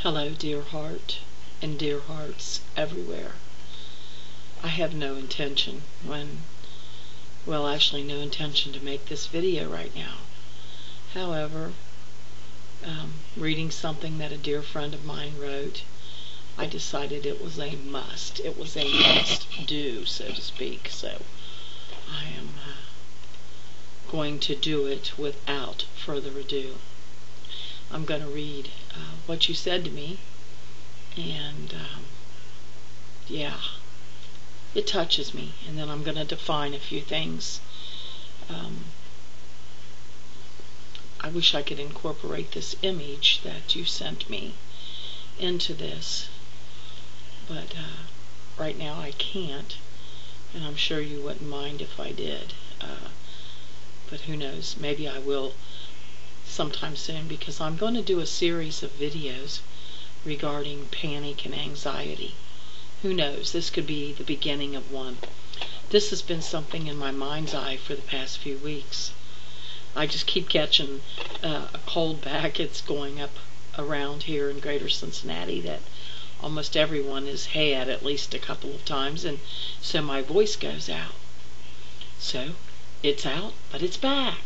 Hello, dear heart, and dear hearts everywhere. I have no intention no intention to make this video right now. However, reading something that a dear friend of mine wrote, I decided it was a must. It was a must do, so to speak. So I am going to do it without further ado. I'm going to read what you said to me, and yeah, it touches me, and then I'm going to define a few things. I wish I could incorporate this image that you sent me into this, but right now I can't, and I'm sure you wouldn't mind if I did, but who knows, maybe I will sometime soon, because I'm going to do a series of videos regarding panic and anxiety. Who knows, this could be the beginning of one. This has been something in my mind's eye for the past few weeks. I just keep catching a cold back. It's going up around here in greater Cincinnati that almost everyone has had at least a couple of times, and so my voice goes out. So it's out, but it's back.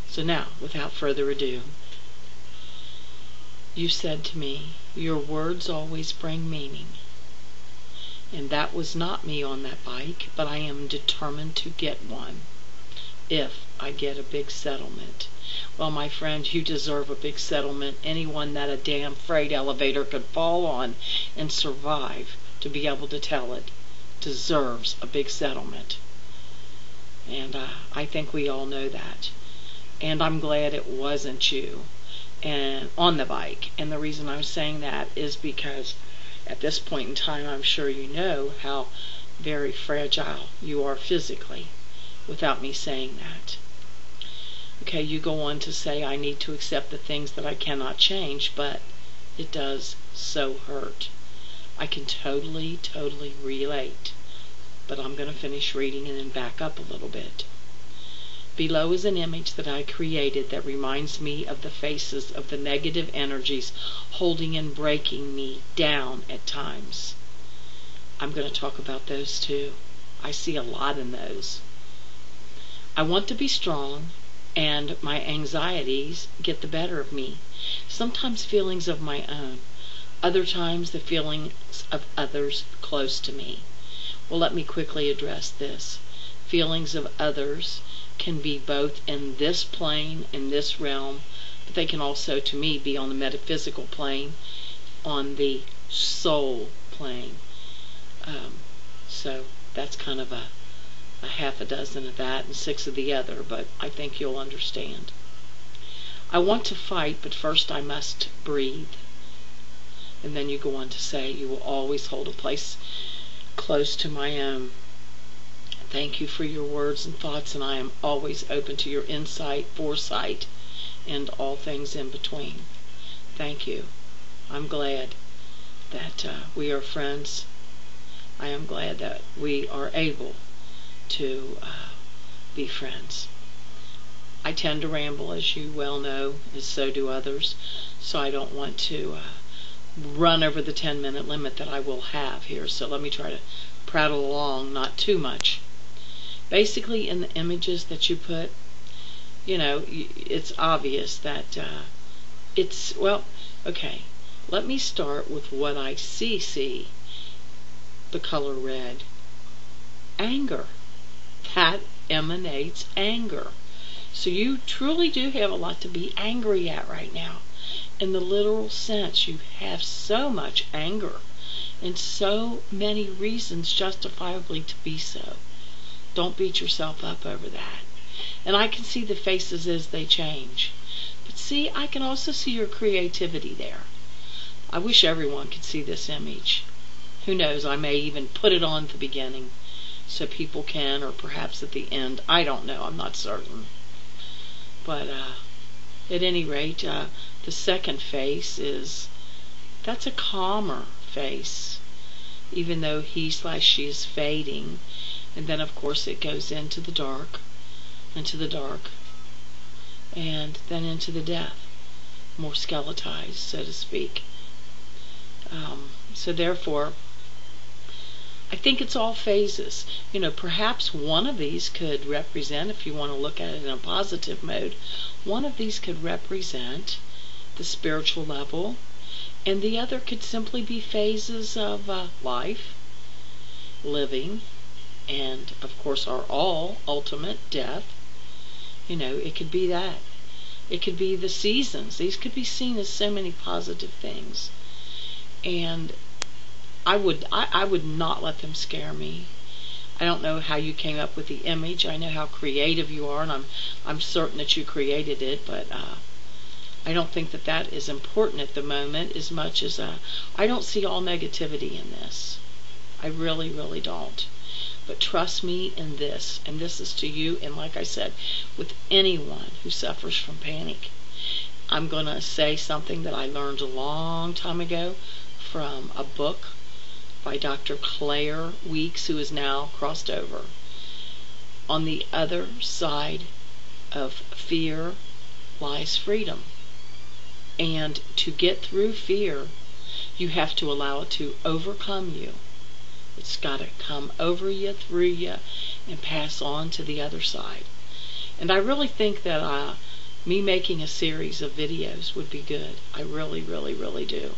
So now, without further ado, you said to me, your words always bring meaning. And that was not me on that bike, but I am determined to get one if I get a big settlement. Well, my friend, you deserve a big settlement. Anyone that a damn freight elevator could fall on and survive to be able to tell it deserves a big settlement. And I think we all know that. And I'm glad it wasn't you and on the bike. And the reason I'm saying that is because at this point in time, I'm sure you know how very fragile you are physically, without me saying that. Okay, you go on to say I need to accept the things that I cannot change, but it does so hurt. I can totally relate. But I'm going to finish reading and then back up a little bit. Below is an image that I created that reminds me of the faces of the negative energies holding and breaking me down at times. I'm going to talk about those too. I see a lot in those. I want to be strong, and my anxieties get the better of me. Sometimes feelings of my own, other times the feelings of others close to me. Well, let me quickly address this. Feelings of others can be both in this plane, in this realm, but they can also, to me, be on the metaphysical plane, on the soul plane. So that's kind of a half a dozen of that and 6 of the other, but I think you'll understand. I want to fight, but first I must breathe. And then you go on to say, you will always hold a place close to my own. Thank you for your words and thoughts, and I am always open to your insight, foresight, and all things in between. Thank you. I'm glad that we are friends. I am glad that we are able to be friends. I tend to ramble, as you well know, and so do others, so I don't want to run over the 10-minute limit that I will have here, so let me try to prattle along, not too much. Basically, in the images that you put, you know, it's obvious that well, okay, let me start with what I see, the color red. Anger. That emanates anger. So you truly do have a lot to be angry at right now. In the literal sense, you have so much anger and so many reasons justifiably to be so. Don't beat yourself up over that. And I can see the faces as they change. But see, I can also see your creativity there. I wish everyone could see this image. Who knows, I may even put it on at the beginning so people can, or perhaps at the end. I don't know, I'm not certain. But at any rate, the second face that's a calmer face, even though he/she is fading. And then, of course, it goes into the dark, and then into the death, more skeletized, so to speak. So therefore, I think it's all phases. Perhaps one of these could represent, if you want to look at it in a positive mode, one of these could represent the spiritual level, and the other could simply be phases of life, living, and of course our all ultimate death. It could be that. It could be the seasons. These could be seen as so many positive things. And I would not let them scare me. I don't know how you came up with the image. I know how creative you are, and I'm certain that you created it, but I don't think that is important at the moment as much as I don't see all negativity in this. I really, really don't. But trust me in this, and this is to you, and like I said, with anyone who suffers from panic. I'm going to say something that I learned a long time ago from a book by Dr. Claire Weeks, who is now crossed over. On the other side of fear lies freedom. And to get through fear, you have to allow it to overcome you. It's got to come over you, through you, and pass on to the other side. And I really think that me making a series of videos would be good. I really, really, really do.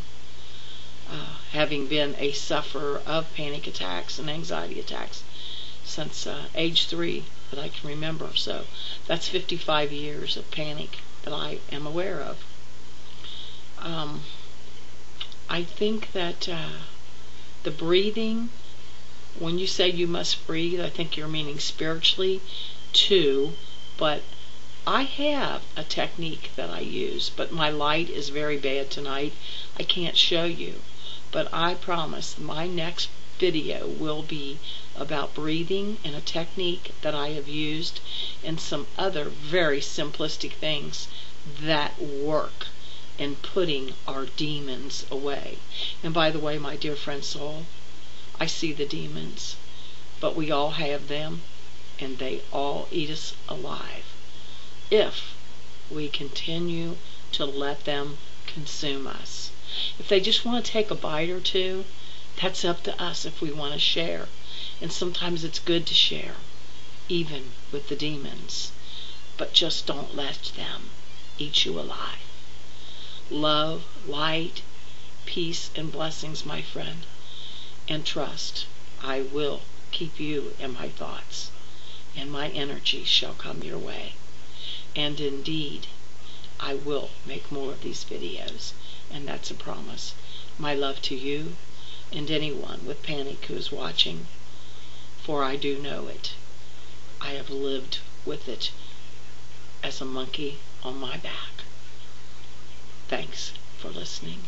Having been a sufferer of panic attacks and anxiety attacks since age 3 that I can remember. So that's 55 years of panic that I am aware of. I think that the breathing, when you say you must breathe, I think you're meaning spiritually too, but I have a technique that I use, but my light is very bad tonight. I can't show you, but I promise my next video will be about breathing and a technique that I have used and some other very simplistic things that work in putting our demons away. And by the way, my dear friend Soul, I see the demons, but we all have them, and they all eat us alive if we continue to let them consume us. If they just want to take a bite or two, that's up to us if we want to share. And sometimes it's good to share, even with the demons. But just don't let them eat you alive. Love, light, peace, and blessings, my friend. And trust, I will keep you in my thoughts, and my energy shall come your way. And indeed, I will make more of these videos, and that's a promise. My love to you and anyone with panic who is watching, for I do know it. I have lived with it as a monkey on my back. Thanks for listening.